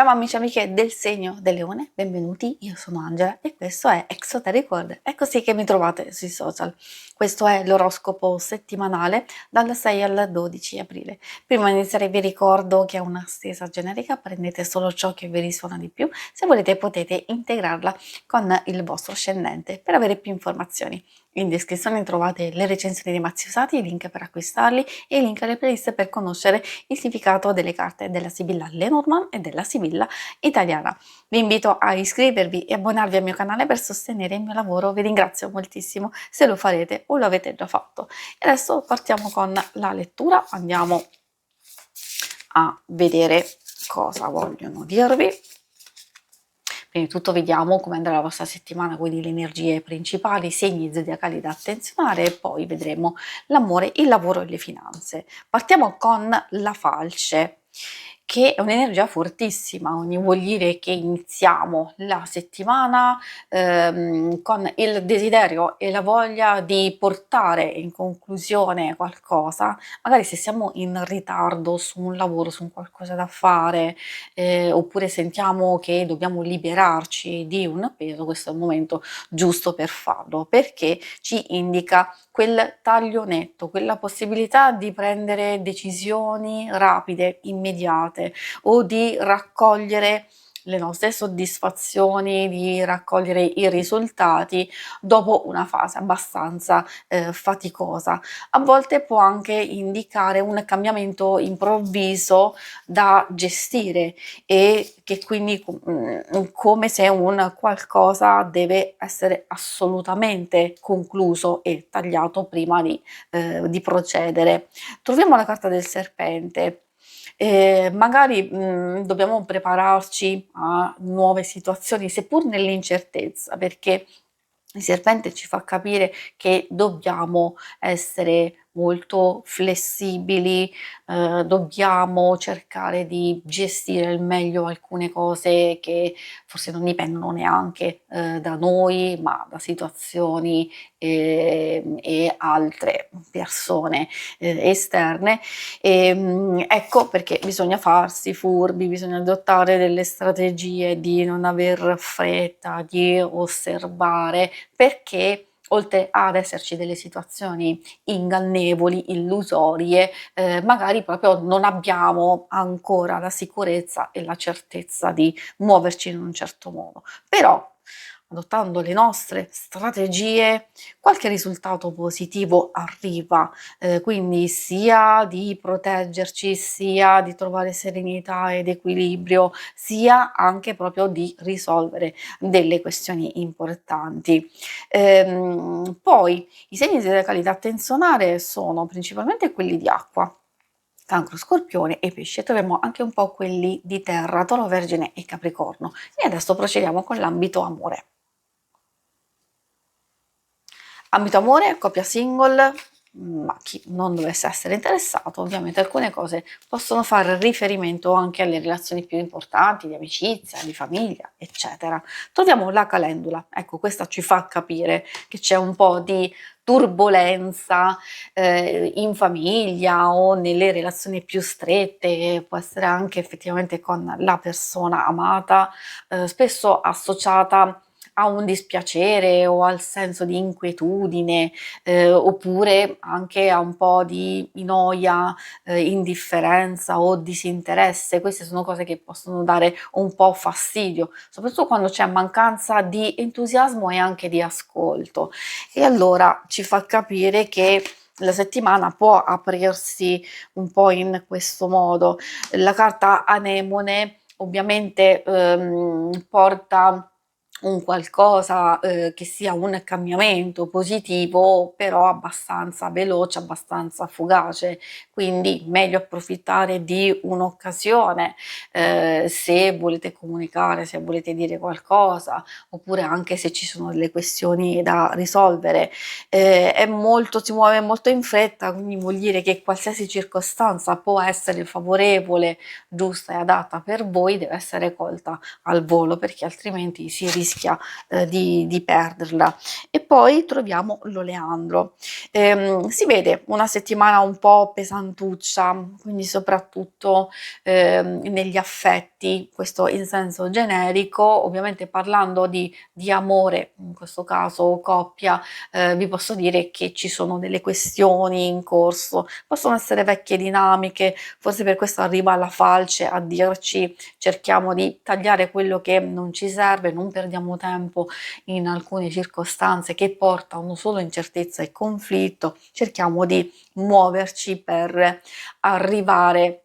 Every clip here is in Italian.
Ciao amici e amiche del segno del leone, benvenuti, io sono Angela e questo è Exoteric World, è così che mi trovate sui social. Questo è l'oroscopo settimanale dal 6 al 12 aprile. Prima di iniziare vi ricordo che è una stesa generica, prendete solo ciò che vi risuona di più, se volete potete integrarla con il vostro ascendente per avere più informazioni. In descrizione trovate le recensioni dei mazzi usati, i link per acquistarli e i link alle playlist per conoscere il significato delle carte della Sibilla Lenormand e della Sibilla italiana. Vi invito a iscrivervi e abbonarvi al mio canale per sostenere il mio lavoro, vi ringrazio moltissimo se lo farete o lo avete già fatto. E adesso partiamo con la lettura, andiamo a vedere cosa vogliono dirvi. Prima di tutto vediamo come andrà la vostra settimana, quindi le energie principali, i segni zodiacali da attenzionare e poi vedremo l'amore, il lavoro e le finanze. Partiamo con la Falce, che è un'energia fortissima, quindi vuol dire che iniziamo la settimana con il desiderio e la voglia di portare in conclusione qualcosa, magari se siamo in ritardo su un lavoro, su un qualcosa da fare, oppure sentiamo che dobbiamo liberarci di un peso, questo è il momento giusto per farlo, perché ci indica quel taglio netto, quella possibilità di prendere decisioni rapide, immediate o di raccogliere le nostre soddisfazioni, di raccogliere i risultati dopo una fase abbastanza faticosa. A volte può anche indicare un cambiamento improvviso da gestire e che quindi come se un qualcosa deve essere assolutamente concluso e tagliato prima di procedere. Troviamo la carta del serpente. Magari dobbiamo prepararci a nuove situazioni, seppur nell'incertezza, perché il serpente ci fa capire che dobbiamo essere molto flessibili, dobbiamo cercare di gestire al meglio alcune cose che forse non dipendono neanche da noi, ma da situazioni e altre persone esterne. Ecco perché bisogna farsi furbi, bisogna adottare delle strategie di non aver fretta, di osservare, perché oltre ad esserci delle situazioni ingannevoli, illusorie, magari proprio non abbiamo ancora la sicurezza e la certezza di muoverci in un certo modo. Però adottando le nostre strategie qualche risultato positivo arriva, quindi sia di proteggerci, sia di trovare serenità ed equilibrio, sia anche proprio di risolvere delle questioni importanti. Poi i segni zodiacali da attenzionare sono principalmente quelli di acqua, Cancro, Scorpione e Pesce. Troviamo anche un po' quelli di terra, Toro, Vergine e Capricorno. E adesso procediamo con l'ambito amore. Ambito amore, coppia single, ma chi non dovesse essere interessato, ovviamente alcune cose possono fare riferimento anche alle relazioni più importanti, di amicizia, di famiglia, eccetera. Troviamo la calendula, ecco, questa ci fa capire che c'è un po' di turbolenza in famiglia o nelle relazioni più strette, può essere anche effettivamente con la persona amata, spesso associata a un dispiacere o al senso di inquietudine, oppure anche a un po' di noia, indifferenza o disinteresse. Queste sono cose che possono dare un po' fastidio, soprattutto quando c'è mancanza di entusiasmo e anche di ascolto. E allora ci fa capire che la settimana può aprirsi un po' in questo modo. La carta anemone ovviamente porta un qualcosa che sia un cambiamento positivo, però abbastanza veloce, abbastanza fugace, quindi meglio approfittare di un'occasione se volete comunicare, se volete dire qualcosa, oppure anche se ci sono delle questioni da risolvere. Si muove molto in fretta, quindi vuol dire che qualsiasi circostanza può essere favorevole, giusta e adatta per voi, deve essere colta al volo, perché altrimenti si rischia di perderla. E poi troviamo l'oleandro. Si vede una settimana un po' pesantuccia, quindi soprattutto negli affetti, questo in senso generico, ovviamente parlando di amore, in questo caso coppia, vi posso dire che ci sono delle questioni in corso, possono essere vecchie dinamiche, forse per questo arriva la falce a dirci cerchiamo di tagliare quello che non ci serve, non perdiamo tempo in alcune circostanze che portano solo incertezza e conflitto, cerchiamo di muoverci per arrivare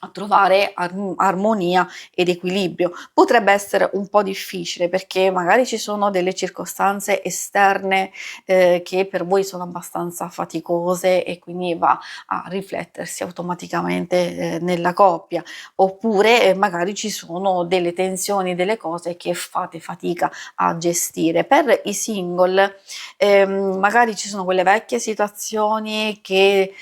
a trovare armonia ed equilibrio. Potrebbe essere un po' difficile perché magari ci sono delle circostanze esterne che per voi sono abbastanza faticose e quindi va a riflettersi automaticamente nella coppia, oppure magari ci sono delle tensioni, delle cose che fate fatica a gestire. Per i single magari ci sono quelle vecchie situazioni che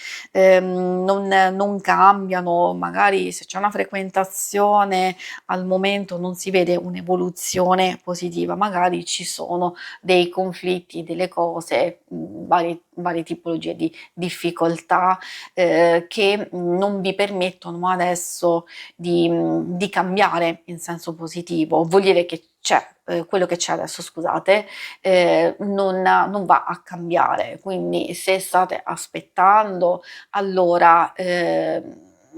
non cambiano, magari se c'è una frequentazione al momento non si vede un'evoluzione positiva, magari ci sono dei conflitti, delle cose, varie tipologie di difficoltà che non vi permettono adesso di cambiare in senso positivo. Vuol dire che c'è quello che c'è adesso, scusate, non va a cambiare. Quindi se state aspettando, allora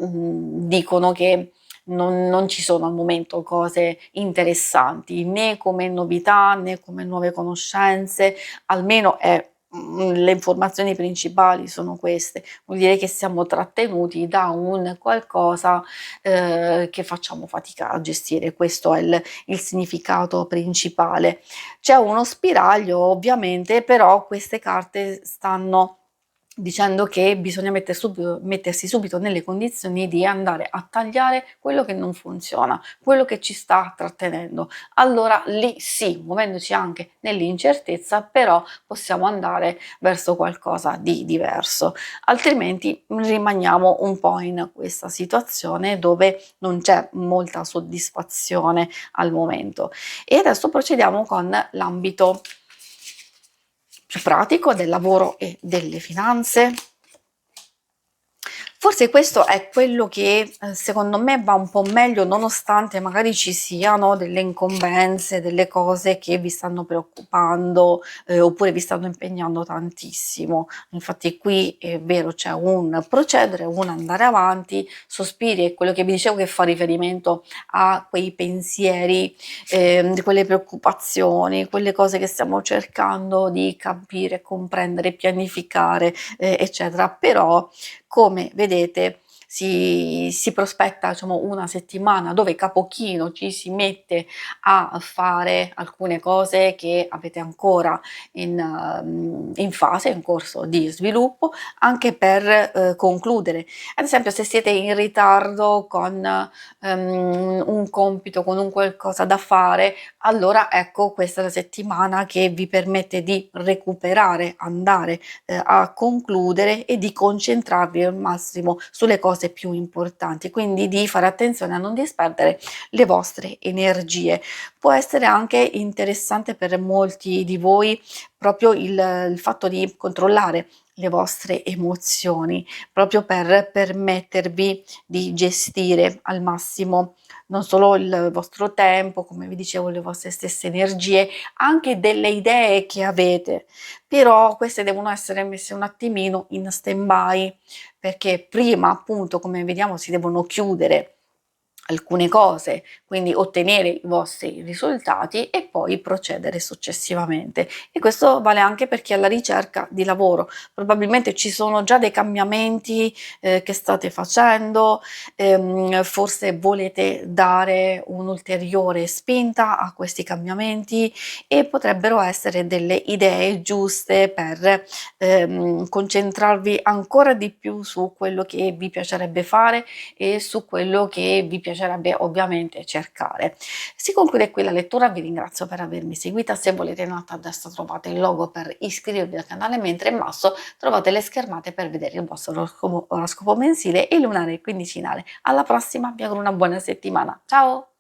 dicono che non ci sono al momento cose interessanti, né come novità né come nuove conoscenze, almeno le informazioni principali sono queste. Vuol dire che siamo trattenuti da un qualcosa che facciamo fatica a gestire. Questo è il significato principale. C'è uno spiraglio ovviamente, però queste carte stanno dicendo che bisogna mettersi subito nelle condizioni di andare a tagliare quello che non funziona, quello che ci sta trattenendo. Allora lì sì, muovendoci anche nell'incertezza, però possiamo andare verso qualcosa di diverso, altrimenti rimaniamo un po' in questa situazione dove non c'è molta soddisfazione al momento. E adesso procediamo con l'ambito più pratico del lavoro e delle finanze. Forse questo è quello che secondo me va un po' meglio, nonostante magari ci siano delle incombenze, delle cose che vi stanno preoccupando oppure vi stanno impegnando tantissimo. Infatti qui è vero, c'è un procedere, un andare avanti, sospiri è quello che vi dicevo che fa riferimento a quei pensieri, quelle preoccupazioni, quelle cose che stiamo cercando di capire, comprendere, pianificare, eccetera. Però come vedete si prospetta diciamo una settimana dove capochino ci si mette a fare alcune cose che avete ancora in fase, in corso di sviluppo, anche per concludere. Ad esempio se siete in ritardo con un compito, con un qualcosa da fare, allora ecco questa è la settimana che vi permette di recuperare, andare a concludere e di concentrarvi al massimo sulle cose più importanti, quindi di fare attenzione a non disperdere le vostre energie. Può essere anche interessante per molti di voi proprio il fatto di controllare le vostre emozioni, proprio per permettervi di gestire al massimo non solo il vostro tempo, come vi dicevo, le vostre stesse energie, anche delle idee che avete, però queste devono essere messe un attimino in stand-by, perché prima appunto, come vediamo, si devono chiudere alcune cose, quindi ottenere i vostri risultati e poi procedere successivamente. E questo vale anche per chi è alla ricerca di lavoro. Probabilmente ci sono già dei cambiamenti che state facendo, forse volete dare un'ulteriore spinta a questi cambiamenti e potrebbero essere delle idee giuste per concentrarvi ancora di più su quello che vi piacerebbe fare e su quello che vi piacerebbe ovviamente cercare. Si conclude qui la lettura, vi ringrazio per avermi seguita, se volete in alto a destra trovate il logo per iscrivervi al canale, mentre in basso trovate le schermate per vedere il vostro oroscopo mensile e lunare quindicinale. Alla prossima, vi auguro una buona settimana, ciao!